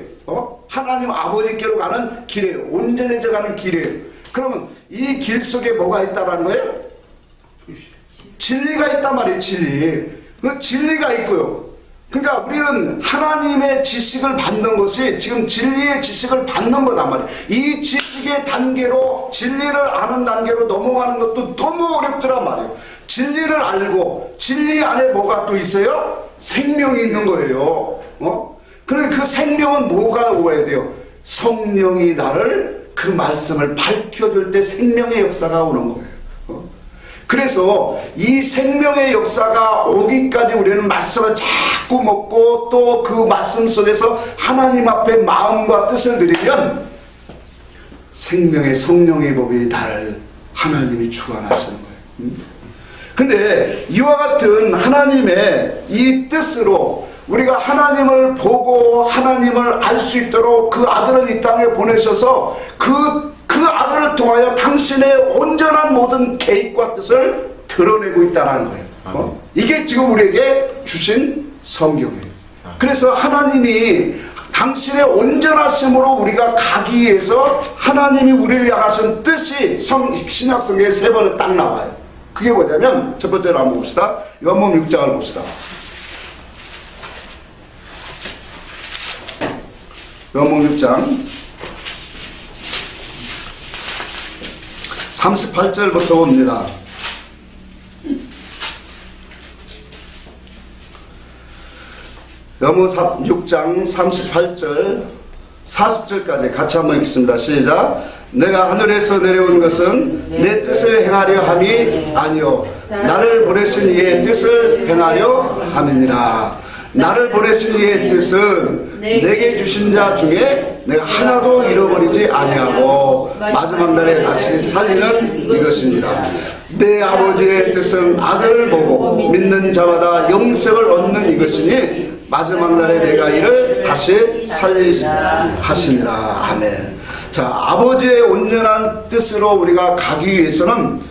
하나님 아버지께로 가는 길이에요. 온전해져 가는 길이에요. 그러면 이 길 속에 뭐가 있다라는 거예요? 진리가 있단 말이에요. 진리가 있고요. 그러니까 우리는 하나님의 지식을 받는 것이 지금 진리의 지식을 받는 거단 말이에요. 이 지식의 단계로 진리를 아는 단계로 넘어가는 것도 너무 어렵더란 말이에요. 진리를 알고 진리 안에 뭐가 또 있어요? 생명이 있는 거예요. 그러니까 그 생명은 뭐가 오야 돼요? 성령이 나를 그 말씀을 밝혀줄 때 생명의 역사가 오는 거예요. 그래서 이 생명의 역사가 오기까지 우리는 말씀을 자꾸 먹고 또 그 말씀 속에서 하나님 앞에 마음과 뜻을 드리면 생명의 성령의 법이 나를 하나님이 주관하시는 거예요. 근데 이와 같은 하나님의 이 뜻으로 우리가 하나님을 보고 하나님을 알 수 있도록 그 아들을 이 땅에 보내셔서 그 아들을 통하여 당신의 온전한 모든 계획과 뜻을 드러내고 있다는 거예요. 이게 지금 우리에게 주신 성경이에요. 그래서 하나님이 당신의 온전하심으로 우리가 가기 위해서 하나님이 우리를 향하신 뜻이 신약성경에 3번은 딱 나와요. 그게 뭐냐면 첫 번째로 한번 봅시다. 요한복음 6장을 봅시다. 요한복음 6장 38절부터 봅니다. 요한복음 6장 38절 40절까지 같이 한번 읽습니다. 시작. 내가 하늘에서 내려온 것은 내 뜻을 행하려 함이 아니요 나를 보내신 이의 뜻을 행하려 함이니라. 나를 보내신 이의 뜻은 내게 주신 자 중에 내가 하나도 잃어버리지 아니하고 마지막 날에 다시 살리는 이것이니라. 내 아버지의 뜻은 아들을 보고 믿는 자마다 영생을 얻는 이것이니 마지막 날에 내가 이를 다시 살리시니라. 아멘. 자, 아버지의 온전한 뜻으로 우리가 가기 위해서는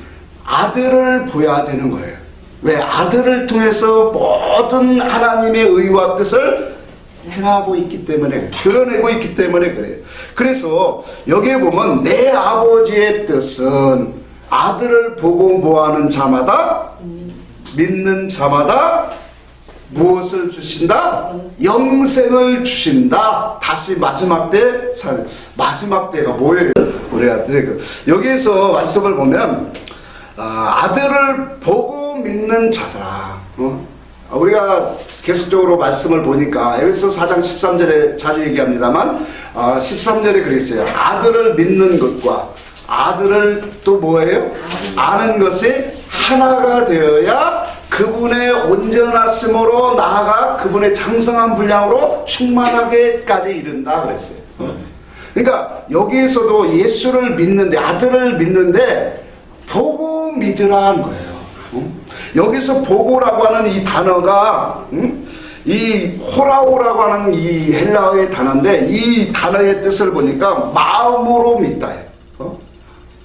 아들을 보여야 되는 거예요. 왜? 아들을 통해서 모든 하나님의 의와 뜻을 행하고 있기 때문에, 드러내고 있기 때문에 그래요. 그래서 여기에 보면 내 아버지의 뜻은 아들을 보고 뭐하는 자마다, 믿는 자마다 무엇을 주신다? 영생을 주신다. 다시 마지막 때 마지막 때가 뭐예요? 우리가 여기에서 말씀을 보면 아들을 보고 믿는 자들아. 우리가 계속적으로 말씀을 보니까 에베소 4장 13절에 자주 얘기합니다만 13절에 그랬어요. 아들을 믿는 것과 아들을 또 뭐예요? 아는 것이 하나가 되어야 그분의 온전하심으로 나아가 그분의 장성한 분량으로 충만하게까지 이른다 그랬어요. 그러니까 여기에서도 예수를 믿는데, 아들을 믿는데 보고 믿으라는 거예요. 여기서 보고라고 하는 이 단어가 이 호라오라고 하는 이 헬라어의 단어인데, 이 단어의 뜻을 보니까 마음으로 믿다예요.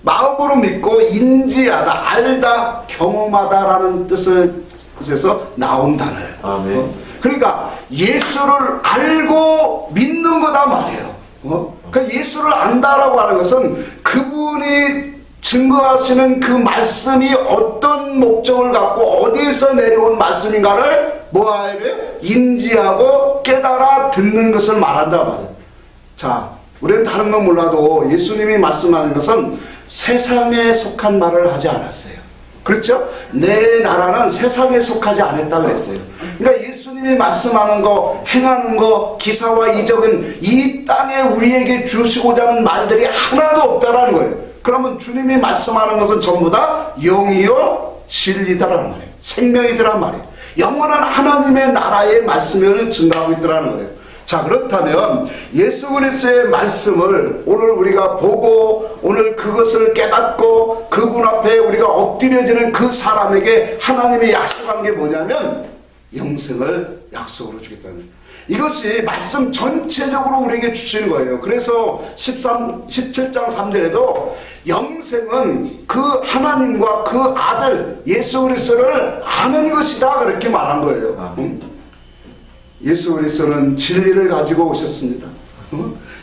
마음으로 믿고 인지하다, 알다, 경험하다라는 뜻에서 나온 단어예요. 아멘. 그러니까 예수를 알고 믿는 거다 말이에요. 그러니까 예수를 안다라고 하는 것은 그분이 증거하시는 그 말씀이 어떤 목적을 갖고 어디에서 내려온 말씀인가를 뭐해야 돼요? 인지하고 깨달아 듣는 것을 말한다 말이에요. 자, 우리는 다른 건 몰라도 예수님이 말씀하는 것은 세상에 속한 말을 하지 않았어요. 그렇죠? 내 나라는 세상에 속하지 않았다 그랬어요. 그러니까 예수님이 말씀하는 거, 행하는 거, 기사와 이적은 이 땅에 우리에게 주시고자 하는 말들이 하나도 없다라는 거예요. 그러면 주님이 말씀하는 것은 전부 다 영이요 진리다라는 말이에요. 생명이더란 말이에요. 영원한 하나님의 나라의 말씀을 증가하고 있더라는 거예요. 자, 그렇다면 예수 그리스도의 말씀을 오늘 우리가 보고 오늘 그것을 깨닫고 그분 앞에 우리가 엎드려지는 그 사람에게 하나님이 약속한 게 뭐냐면 영생을 약속으로 주겠다는 거예요. 이것이 말씀 전체적으로 우리에게 주시는 거예요. 그래서 17장 3절에도 영생은 그 하나님과 그 아들 예수 그리스도를 아는 것이다 그렇게 말한 거예요. 예수 그리스도는 진리를 가지고 오셨습니다.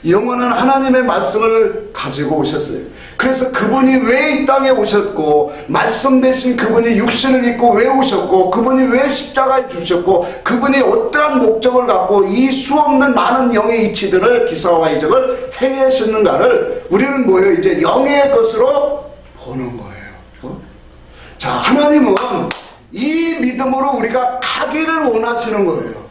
영원한 하나님의 말씀을 가지고 오셨어요. 그래서 그분이 왜 이 땅에 오셨고, 말씀 대신 그분이 육신을 입고 왜 오셨고, 그분이 왜 십자가에 주셨고, 그분이 어떠한 목적을 갖고 이 수없는 많은 영의 이치들을, 기사와 이적을 행하셨는가를 우리는 뭐예요? 이제 영의 것으로 보는 거예요. 자, 하나님은 이 믿음으로 우리가 가기를 원하시는 거예요.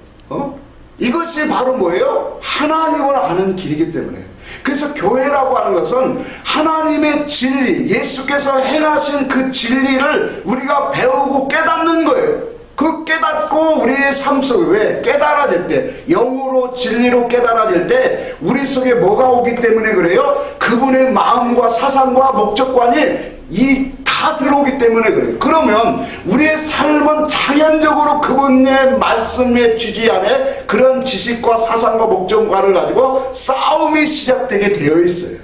이것이 바로 뭐예요? 하나님을 아는 길이기 때문에. 그래서 교회라고 하는 것은 하나님의 진리, 예수께서 행하신 그 진리를 우리가 배우고 깨닫는 거예요. 그 깨닫고 우리의 삶 속에 왜 깨달아질 때, 영으로 진리로 깨달아질 때 우리 속에 뭐가 오기 때문에 그래요? 그분의 마음과 사상과 목적관이 이 다 들어오기 때문에 그래요. 그러면 우리의 삶은 자연적으로 그분의 말씀의 취지 안에 그런 지식과 사상과 목적과를 가지고 싸움이 시작되게 되어 있어요.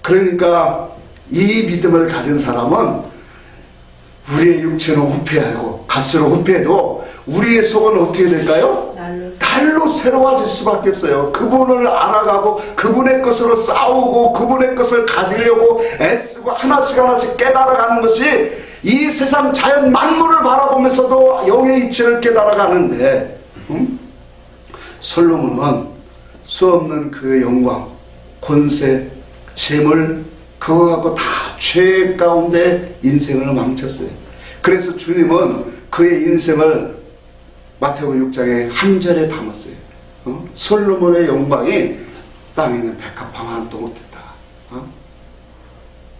그러니까 이 믿음을 가진 사람은 우리의 육체는 후패하고 갓으로 후패해도 우리의 속은 어떻게 될까요? 날로 새로워질 수밖에 없어요. 그분을 알아가고 그분의 것으로 싸우고 그분의 것을 가지려고 애쓰고 하나씩 하나씩 깨달아가는 것이 이 세상 자연 만물을 바라보면서도 영의 이치를 깨달아가는데, 솔로몬은 수없는 그 영광, 권세, 재물 그거 갖고 다 죄 가운데 인생을 망쳤어요. 그래서 주님은 그의 인생을 마태복음 6장에 한 절에 담았어요. 솔로몬의 영광이 땅에는 백합화만도 못했다.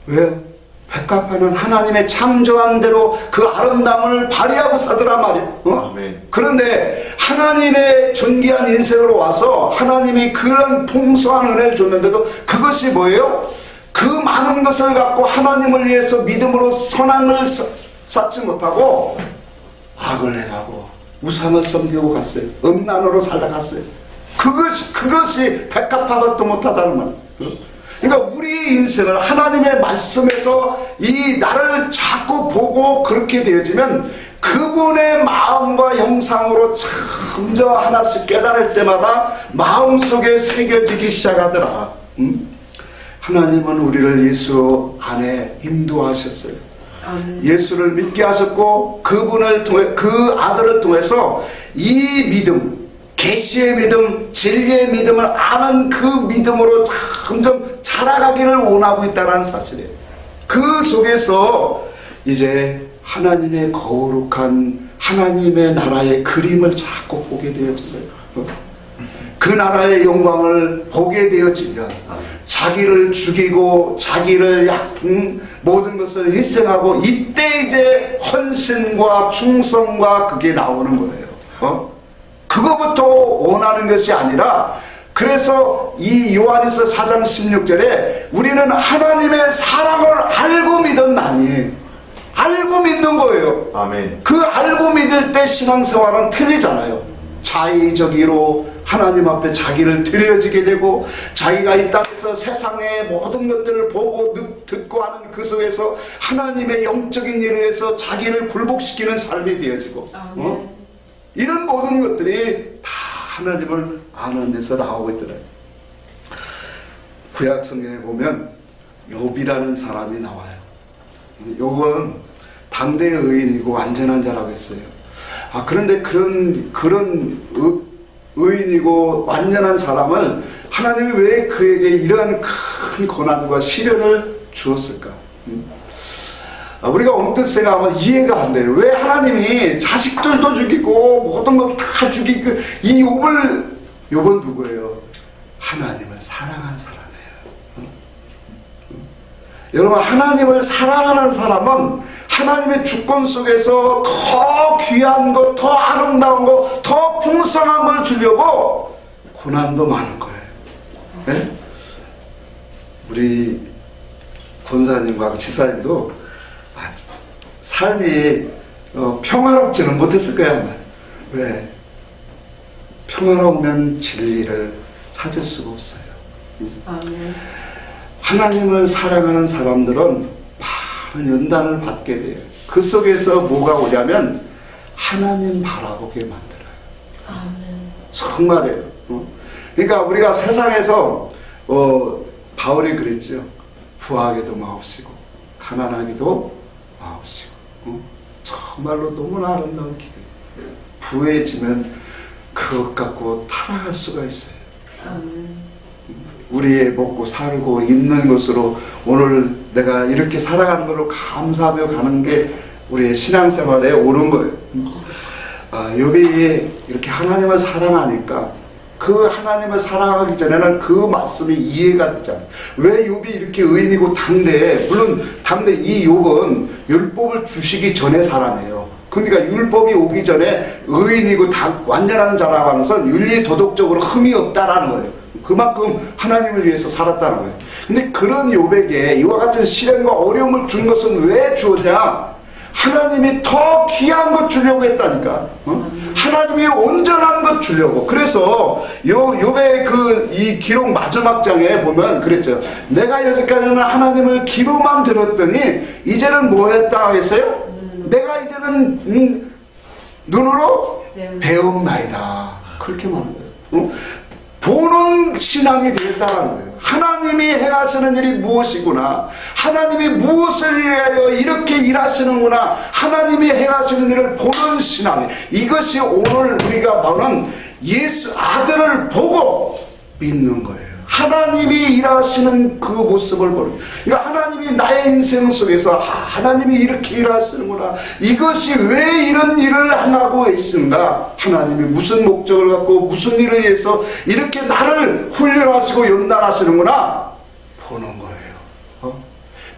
왜요? 백합화는 하나님의 창조한 대로 그 아름다움을 발휘하고 사더란 말이에요. 아멘. 그런데 하나님의 존귀한 인생으로 와서 하나님이 그런 풍성한 은혜를 줬는데도 그것이 뭐예요? 그 많은 것을 갖고 하나님을 위해서 믿음으로 선함을 쌓지 못하고 악을 행하고 우상을 섬기고 갔어요. 음란으로 살아갔어요. 그것이 백합화도 못하다는 말이에요. 그러니까 우리 인생을 하나님의 말씀에서 이 나를 자꾸 보고 그렇게 되어지면 그분의 마음과 형상으로 점점 하나씩 깨달을 때마다 마음속에 새겨지기 시작하더라. 하나님은 우리를 예수 안에 인도하셨어요. 예수를 믿게 하셨고 그분을 통해 그 아들을 통해서 이 믿음, 계시의 믿음, 진리의 믿음을 아는 그 믿음으로 점점 자라가기를 원하고 있다는 사실이에요. 그 속에서 이제 하나님의 거룩한 하나님의 나라의 그림을 자꾸 보게 되어져요. 그 나라의 영광을 보게 되어지면 자기를 죽이고 자기를 모든 것을 희생하고 이때 이제 헌신과 충성과 그게 나오는 거예요. 그거부터 원하는 것이 아니라, 그래서 이 요한일서 4장 16절에 우리는 하나님의 사랑을 알고 믿었나니, 알고 믿는 거예요. 아멘. 그 알고 믿을 때 신앙생활은 틀리잖아요. 자의적으로 하나님 앞에 자기를 드려지게 되고 자기가 이 땅에서 세상의 모든 것들을 보고 듣고 하는 그 속에서 하나님의 영적인 일을 해서 자기를 굴복시키는 삶이 되어지고 이런 모든 것들이 다 하나님을 아는 데서 나오고 있더라고요. 구약 성경에 보면 욥이라는 사람이 나와요. 욥은 당대의 의인이고 완전한 자라고 했어요. 그런데 그런 의인이고 완전한 사람을 하나님이 왜 그에게 이러한 큰 고난과 시련을 주었을까? 우리가 언뜻 생각하면 이해가 안 돼요. 왜 하나님이 자식들도 죽이고 모든 것 다 죽이고, 이 욥은 누구예요? 하나님을 사랑한 사람이에요. 여러분, 하나님을 사랑하는 사람은 하나님의 주권 속에서 더 귀한 것, 더 아름다운 것, 더 풍성함을 주려고 고난도 많은 거예요. 네? 우리 권사님과 지사님도 삶이 평화롭지는 못했을 거야. 왜? 평화로우면 진리를 찾을 수가 없어요. 하나님을 사랑하는 사람들은 많은 연단을 받게 돼요. 그 속에서 뭐가 오냐면 하나님 바라보게 만들어요. 정말이에요. 그러니까 우리가 세상에서 바울이 그랬죠. 부하게도 마옵시고 가난하기도 마옵시고 정말로 너무나 아름다운 길이에요. 부해지면 그것 갖고 타락할 수가 있어요. 우리의 먹고 살고 입는 것으로 오늘 내가 이렇게 살아가는 걸로 감사하며 가는 게 우리의 신앙생활에 옳은 거예요. 욥이 이렇게 하나님을 사랑하니까 그 하나님을 사랑하기 전에는 그 말씀이 이해가 되잖아요. 왜 욥이 이렇게 의인이고 당대에, 물론 당대 이 욥은 율법을 주시기 전에 사람이에요. 그러니까 율법이 오기 전에 의인이고 완전한 자라고 하는 것은 윤리 도덕적으로 흠이 없다라는 거예요. 그만큼 하나님을 위해서 살았다는 거예요. 근데 그런 욥에게 이와 같은 시련과 어려움을 준 것은 왜 주었냐? 하나님이 더 귀한 것 주려고 했다니까. 하나님이 온전한 것 주려고. 그래서 욥의 이 기록 마지막 장에 보면 그랬죠. 내가 여태까지는 하나님을 귀로만 들었더니 이제는 뭐 했다 했어요? 내가 이제는 눈으로 배움나이다. 그렇게 말하는 거예요. 보는 신앙이 되었다는 거예요. 하나님이 행하시는 일이 무엇이구나, 하나님이 무엇을 위하여 이렇게 일하시는구나, 하나님이 행하시는 일을 보는 신앙, 이것이 오늘 우리가 보는 예수 아들을 보고 믿는 거예요. 하나님이 일하시는 그 모습을 보는 거예요. 그러니까 하나님이 나의 인생 속에서 하나님이 이렇게 일하시는구나, 이것이 왜 이런 일을 하고 계신가, 하나님이 무슨 목적을 갖고 무슨 일을 위해서 이렇게 나를 훈련하시고 연단하시는구나 보는 거예요.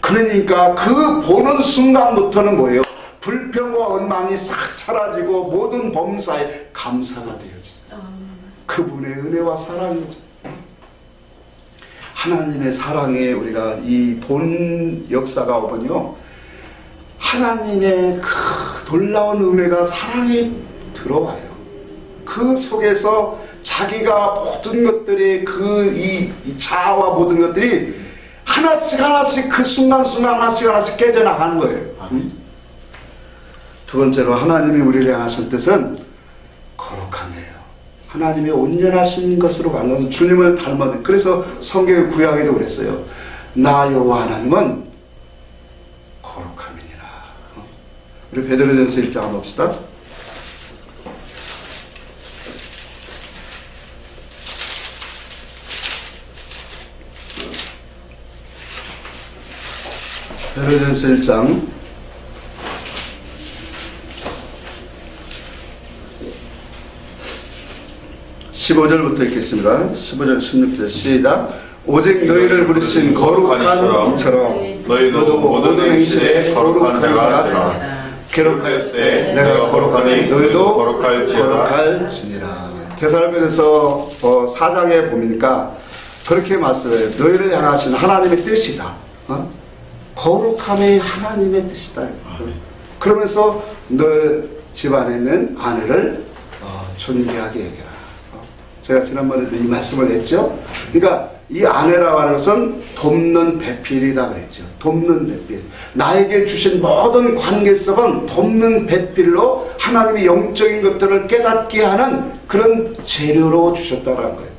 그러니까 그 보는 순간부터는 뭐예요? 불평과 원망이 싹 사라지고 모든 범사에 감사가 되어진다. 그분의 은혜와 사랑이죠. 하나님의 사랑에 우리가 이 본 역사가 오면요, 하나님의 그 놀라운 은혜가 사랑이 들어와요. 그 속에서 자기가 모든 것들이 이 자아와 모든 것들이 하나씩 그 순간순간 하나씩 깨져나가는 거예요. 두 번째로 하나님이 우리를 향하신 뜻은 거룩함이에요. 하나님이 온전하신 것으로 가는 것은 주님을 닮아든. 그래서 성경의 구약에도 그랬어요. 나 여호와 하나님은 거룩함이니라. 우리 베드로전서 1장 한번 봅시다. 베드로전서 1장 15절부터 읽겠습니다. 15절 16절 시작. 오직 너희를 부르신 거룩한 이처럼 너희도 모든 행실에 거룩한 자가 되라. 괴롭하였으되 내가 거룩하니 너희도 거룩할지니라. 데살로니가서 4장에 보니까 그렇게 말씀해요. 너희를 향하신 하나님의 뜻이다. 거룩함이 하나님의 뜻이다. 그러면서 너 집안에 있는 아내를 존귀하게 여겨라. 제가 지난번에도 이 말씀을 했죠. 그러니까 이 아내라고 하는 것은 돕는 배필이다 그랬죠. 돕는 배필. 나에게 주신 모든 관계성은 돕는 배필로 하나님이 영적인 것들을 깨닫게 하는 그런 재료로 주셨다는 거예요.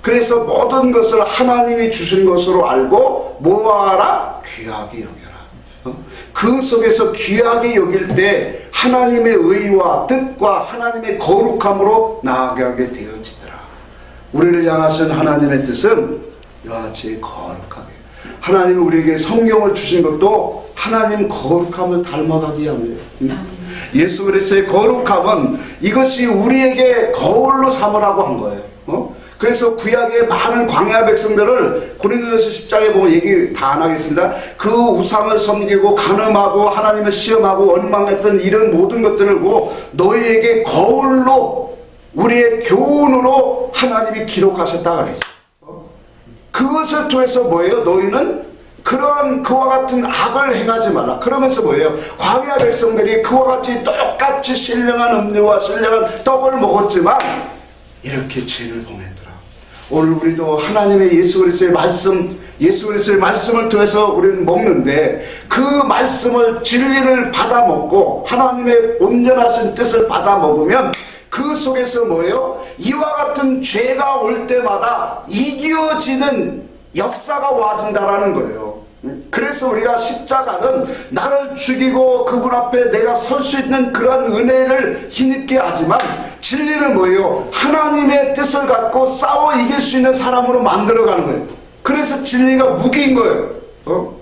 그래서 모든 것을 하나님이 주신 것으로 알고 뭐하라? 귀하게 여겨라. 그 속에서 귀하게 여길 때 하나님의 의와 뜻과 하나님의 거룩함으로 나아가게 되어지더라. 우리를 향하신 하나님의 뜻은 이와 같이 거룩하게. 하나님이 우리에게 성경을 주신 것도 하나님 거룩함을 닮아가게 합니다. 예수 그리스도의 거룩함은 이것이 우리에게 거울로 삼으라고 한 거예요. 그래서 구약의 많은 광야 백성들을 고린도전서 10장에 보면 얘기 다 안 하겠습니다. 그 우상을 섬기고 간음하고 하나님을 시험하고 원망했던 이런 모든 것들을 보고 너희에게 거울로, 우리의 교훈으로 하나님이 기록하셨다 그랬어요. 그것을 통해서 뭐예요? 너희는 그러한 그와 같은 악을 행하지 말라. 그러면서 뭐예요? 광야 백성들이 그와 같이 똑같이 신령한 음료와 신령한 떡을 먹었지만 이렇게 죄를 범했더라. 오늘 우리도 하나님의 예수 그리스도의 말씀을 통해서 우리는 먹는데 그 말씀을, 진리를 받아 먹고 하나님의 온전하신 뜻을 받아 먹으면 그 속에서 뭐예요? 이와 같은 죄가 올 때마다 이겨지는 역사가 와진다라는 거예요. 그래서 우리가 십자가는 나를 죽이고 그분 앞에 내가 설 수 있는 그런 은혜를 힘입게 하지만 진리는 뭐예요? 하나님의 뜻을 갖고 싸워 이길 수 있는 사람으로 만들어가는 거예요. 그래서 진리가 무기인 거예요.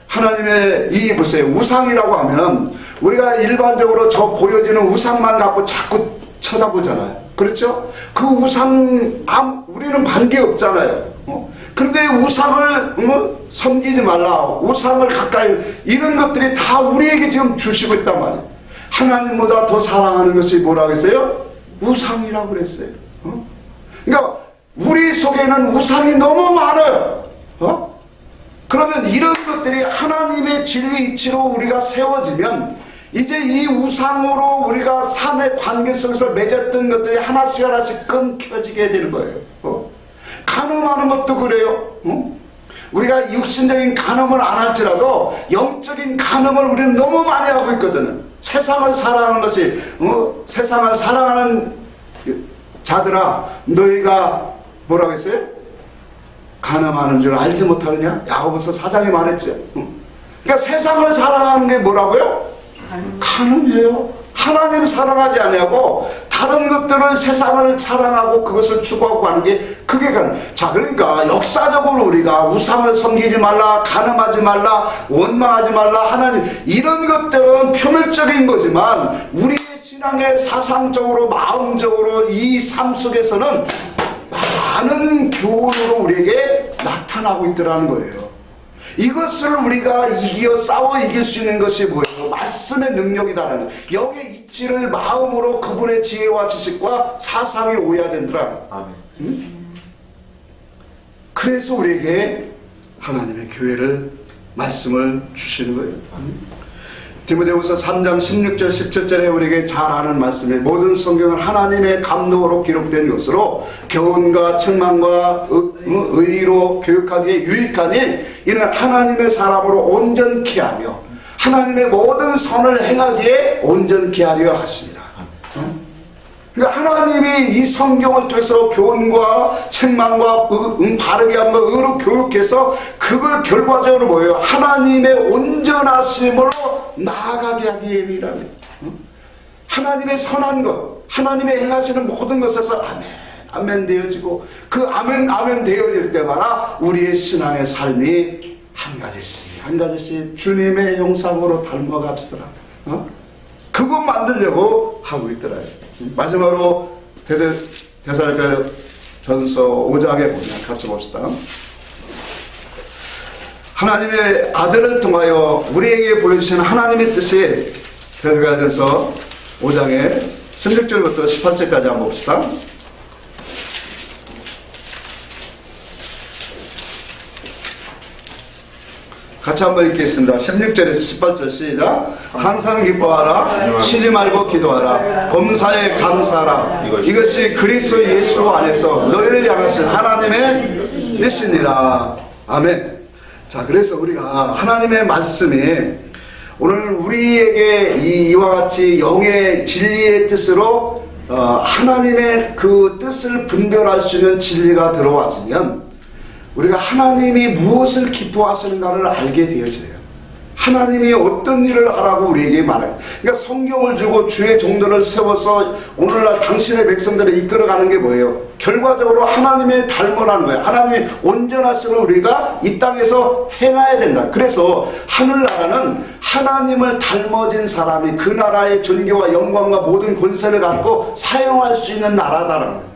하나님의 이 보세요. 우상이라고 하면 우리가 일반적으로 저 보여지는 우상만 갖고 자꾸 쳐다보잖아요. 그렇죠? 그 우상, 우리는 관계없잖아요. 그런데 우상을 섬기지 말라, 우상을 가까이, 이런 것들이 다 우리에게 지금 주시고 있단 말이에요. 하나님보다 더 사랑하는 것이 뭐라고 했어요? 우상이라고 그랬어요. 그러니까 우리 속에는 우상이 너무 많아요. 그러면 이런 것들이 하나님의 진리 이치로 우리가 세워지면 이제 이 우상으로 우리가 삶의 관계 속에서 맺었던 것들이 하나씩 하나씩 끊겨지게 되는 거예요. 간음하는 것도 그래요. 우리가 육신적인 간음을 안 할지라도 영적인 간음을 우리는 너무 많이 하고 있거든요. 세상을 사랑하는 것이 세상을 사랑하는 자들아 너희가 뭐라고 했어요? 간음하는 줄 알지 못하느냐? 야고보서 4장에 말했죠. 그러니까 세상을 사랑하는 게 뭐라고요? 간음이에요. 하나님 사랑하지 않냐고 다른 것들을 세상을 사랑하고 그것을 추구하고 하는 게 그게 간음. 자, 그러니까 역사적으로 우리가 우상을 섬기지 말라, 간음하지 말라, 원망하지 말라, 하나님 이런 것들은 표면적인 거지만 우리의 신앙의 사상적으로 마음적으로 이 삶 속에서는 많은 교훈으로 우리에게 나타나고 있더라는 거예요. 이것을 우리가 싸워 이길 수 있는 것이 뭐예요? 말씀의 능력이다라는 영의 이치를 마음으로 그분의 지혜와 지식과 사상에 오해야 된다라는. 아멘. 그래서 우리에게 하나님의 교회를 말씀을 주시는 거예요. 디모데후서 3장 16절 17절에 우리에게 잘 아는 말씀에 모든 성경은 하나님의 감동으로 기록된 것으로 교훈과 책망과 의로 교육하기에 유익하니 이는 하나님의 사람으로 온전케 하며 하나님의 모든 선을 행하기에 온전케 하려 하십니다. 그러니까 하나님이 이 성경을 통해서 교훈과 책망과 바르게 함과 의로 교육해서 그걸 결과적으로 뭐예요? 하나님의 온전하심으로 나아가게 하기 위함이라며. 하나님의 선한 것, 하나님의 행하시는 모든 것에서 아멘, 아멘 되어지고 그 아멘, 아멘 되어질 때마다 우리의 신앙의 삶이 한 가지씩 주님의 형상으로 닮아가지더라. 그거 만들려고 하고 있더라요. 마지막으로 데살로니가 전서 5장에 보면 같이 봅시다. 하나님의 아들을 통하여 우리에게 보여주신 하나님의 뜻이 데살로니가 전서 5장에 16절부터 18절까지 한번 봅시다. 같이 한번 읽겠습니다. 16절에서 18절 시작. 항상 기뻐하라. 쉬지 말고 기도하라. 범사에 감사하라. 이것이 그리스도 예수 안에서 너희를 향하신 하나님의 뜻이니라. 아멘. 자, 그래서 우리가 하나님의 말씀이 오늘 우리에게 이와 같이 영의 진리의 뜻으로 하나님의 그 뜻을 분별할 수 있는 진리가 들어왔으면 우리가 하나님이 무엇을 기뻐하시는가를 알게 되어져요. 하나님이 어떤 일을 하라고 우리에게 말해요. 그러니까 성경을 주고 주의 종들을 세워서 오늘날 당신의 백성들을 이끌어가는 게 뭐예요? 결과적으로 하나님의 닮으라는 거예요. 하나님의 온전하심을 우리가 이 땅에서 행해야 된다. 그래서 하늘나라는 하나님을 닮아진 사람이 그 나라의 존귀와 영광과 모든 권세를 갖고 사용할 수 있는 나라다라는 거예요.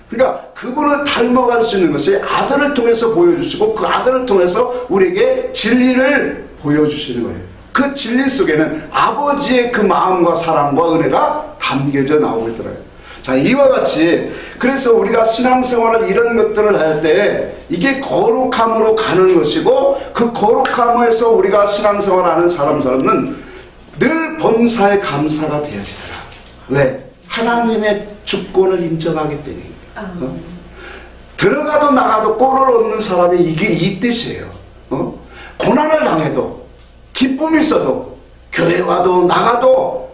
그러니까 그분을 닮아갈 수 있는 것이 아들을 통해서 보여주시고 그 아들을 통해서 우리에게 진리를 보여주시는 거예요. 그 진리 속에는 아버지의 그 마음과 사랑과 은혜가 담겨져 나오고 있더라고요. 자, 이와 같이 그래서 우리가 신앙생활을 이런 것들을 할 때 이게 거룩함으로 가는 것이고 그 거룩함에서 우리가 신앙생활하는 사람은 늘 범사에 감사가 되어지더라. 왜? 하나님의 주권을 인정하기 때문에. 들어가도 나가도 꼴을 얻는 사람이 이게 이 뜻이에요. 고난을 당해도 기쁨이 있어도 교회 와도 나가도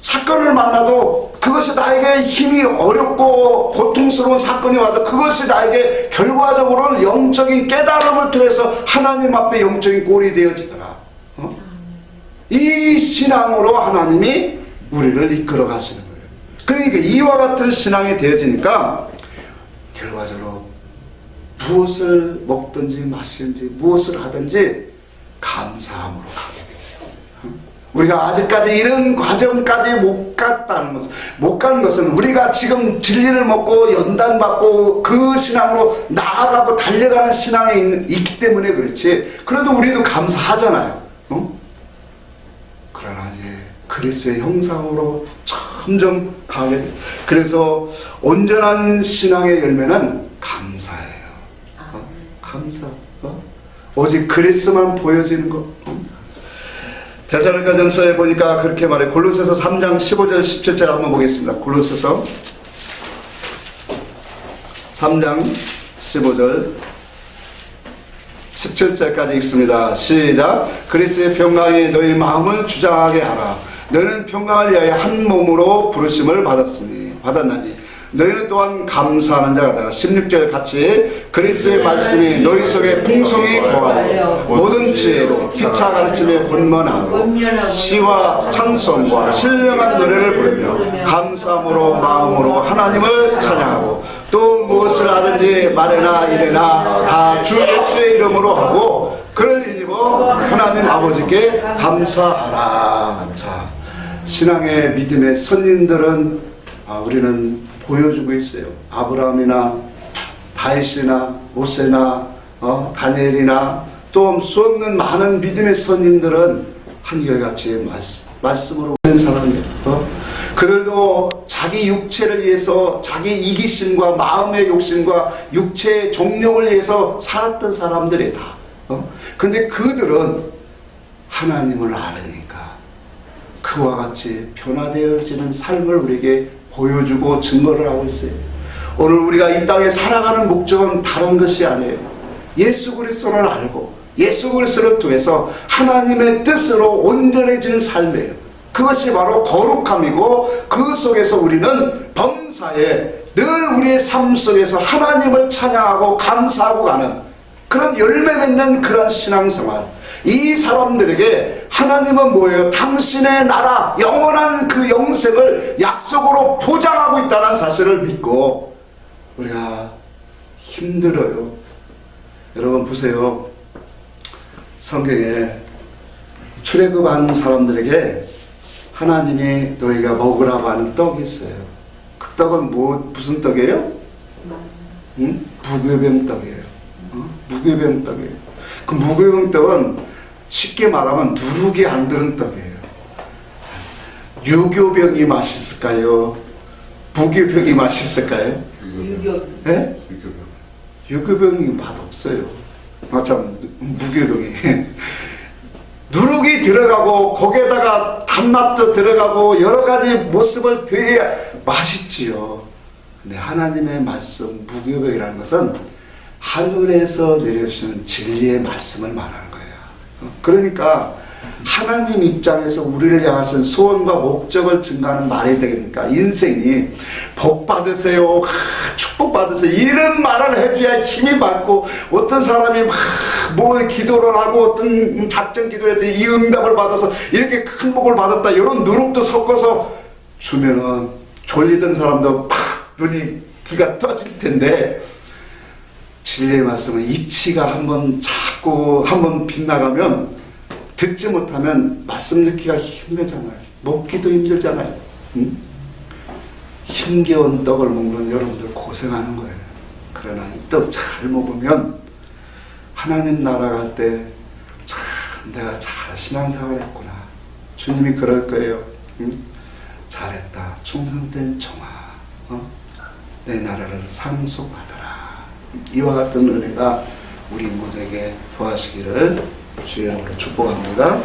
사건을 만나도 그것이 나에게 힘이 어렵고 고통스러운 사건이 와도 그것이 나에게 결과적으로는 영적인 깨달음을 통해서 하나님 앞에 영적인 꼴이 되어지더라. 이 신앙으로 하나님이 우리를 이끌어 가시는 거예요. 그러니까 이와 같은 신앙이 되어지니까 결과적으로 무엇을 먹든지 마시든지 무엇을 하든지 감사함으로 가게 돼요. 우리가 아직까지 이런 과정까지 못 가는 것은 우리가 지금 진리를 먹고 연단받고 그 신앙으로 나아가고 달려가는 신앙에 있기 때문에 그렇지. 그래도 우리도 감사하잖아요. 그러나 이제 그리스도의 형상으로 점점 강하게 돼요. 그래서 온전한 신앙의 열매는 감사예요. 감사. 오직 그리스만 보여지는 것. 데살로니가전서에 보니까 그렇게 말해. 골로새서 3장 15절 17절 한번 보겠습니다. 골로새서 3장 15절 17절까지 읽습니다. 시작. 그리스의 평강이 너희 마음을 주장하게 하라. 너희는 평강을 위하여 한 몸으로 부르심을 받았나니 너희는 또한 감사하는 자가 되라. 16절 같이 그리스의 말씀이 너희 속에 풍성히 거하고 모든 지혜로 피차 가르침에 권면하고 시와 찬송과 신령한 노래를 부르며 감사함으로 마음으로 하나님을 찬양하고 또 무엇을 하든지 말이나 이래나 다 주 예수의 이름으로 하고 그를 힘입어 하나님 아버지께 감사하라. 자, 신앙의 믿음의 선인들은 우리는 보여주고 있어요. 아브라함이나 다윗이나 모세나 다니엘이나 또 수 없는 많은 믿음의 선인들은 한결같이 말씀으로 된 사람이에요. 그들도 자기 육체를 위해서 자기 이기심과 마음의 욕심과 육체의 종력을 위해서 살았던 사람들이다. 근데 그들은 하나님을 알으니까 그와 같이 변화되어지는 삶을 우리에게 보여주고 증거를 하고 있어요. 오늘 우리가 이 땅에 살아가는 목적은 다른 것이 아니에요. 예수 그리스도를 알고 예수 그리스도를 통해서 하나님의 뜻으로 온전해지는 삶이에요. 그것이 바로 거룩함이고 그 속에서 우리는 범사에 늘 우리의 삶 속에서 하나님을 찬양하고 감사하고 가는 그런 열매 맺는 그런 신앙생활. 이 사람들에게 하나님은 뭐예요? 당신의 나라 영원한 그 영생을 약속으로 보장하고 있다는 사실을 믿고 우리가 힘들어요. 여러분 보세요. 성경에 출애굽한 사람들에게 하나님이 너희가 먹으라고 하는 떡이 있어요. 그 떡은 무슨 떡이에요? 무교병 떡이에요. 무교병 떡이에요. 그 무교병 떡은 쉽게 말하면 누룩이 안 들은 떡이에요. 유교병이 맛있을까요? 무교병이 맛있을까요? 유교. 네? 유교병이 맛없어요. 참 무교병이 누룩이 들어가고 거기에다가 단맛도 들어가고 여러 가지 모습을 되게 맛있지요. 근데 하나님의 말씀 무교병이라는 것은 하늘에서 내려주시는 진리의 말씀을 말하는 거예요. 그러니까 하나님 입장에서 우리를 향하신 소원과 목적을 증가하는 말이 되겠습니까? 인생이 복 받으세요, 축복 받으세요 이런 말을 해줘야 힘이 받고 어떤 사람이 뭐 기도를 하고 어떤 작전 기도했더니 이 응답을 받아서 이렇게 큰 복을 받았다 이런 누룩도 섞어서 주면은 졸리던 사람도 팍 눈이 귀가 떠질 텐데 진리의 말씀은 이치가 자꾸 한번 빗나가면 듣지 못하면 말씀 듣기가 힘들잖아요. 먹기도 힘들잖아요. 힘겨운 떡을 먹는 여러분들 고생하는 거예요. 그러나 이 떡 잘 먹으면 하나님 나라 갈 때 참 내가 잘 신앙생활 했구나. 주님이 그럴 거예요. 잘했다. 충성된 종아. 내 나라를 상속받아라. 이와 같은 은혜가 우리 모두에게 도하시기를 주의 이름으로 축복합니다.